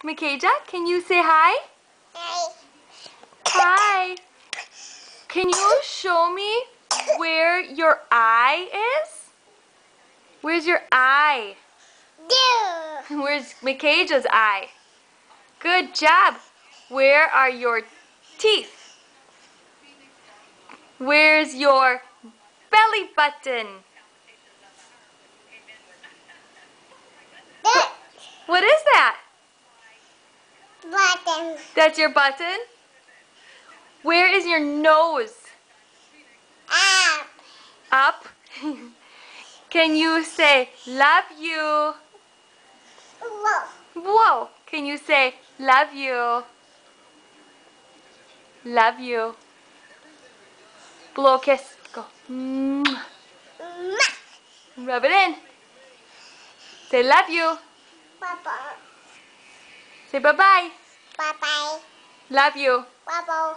Micajah, can you say hi? Hi. Hi. Can you show me where your eye is? Where's your eye? Do. Where's Micajah's eye? Good job. Where are your teeth? Where's your belly button? That. What is that? Button. That's your button? Where is your nose? Up. Up? Can you say love you? Whoa. Whoa. Can you say love you? Love you. Blow a kiss. Go. Mwah. Rub it in. Say love you. Papa. Say bye-bye. Bye-bye. Love you. Bye-bye.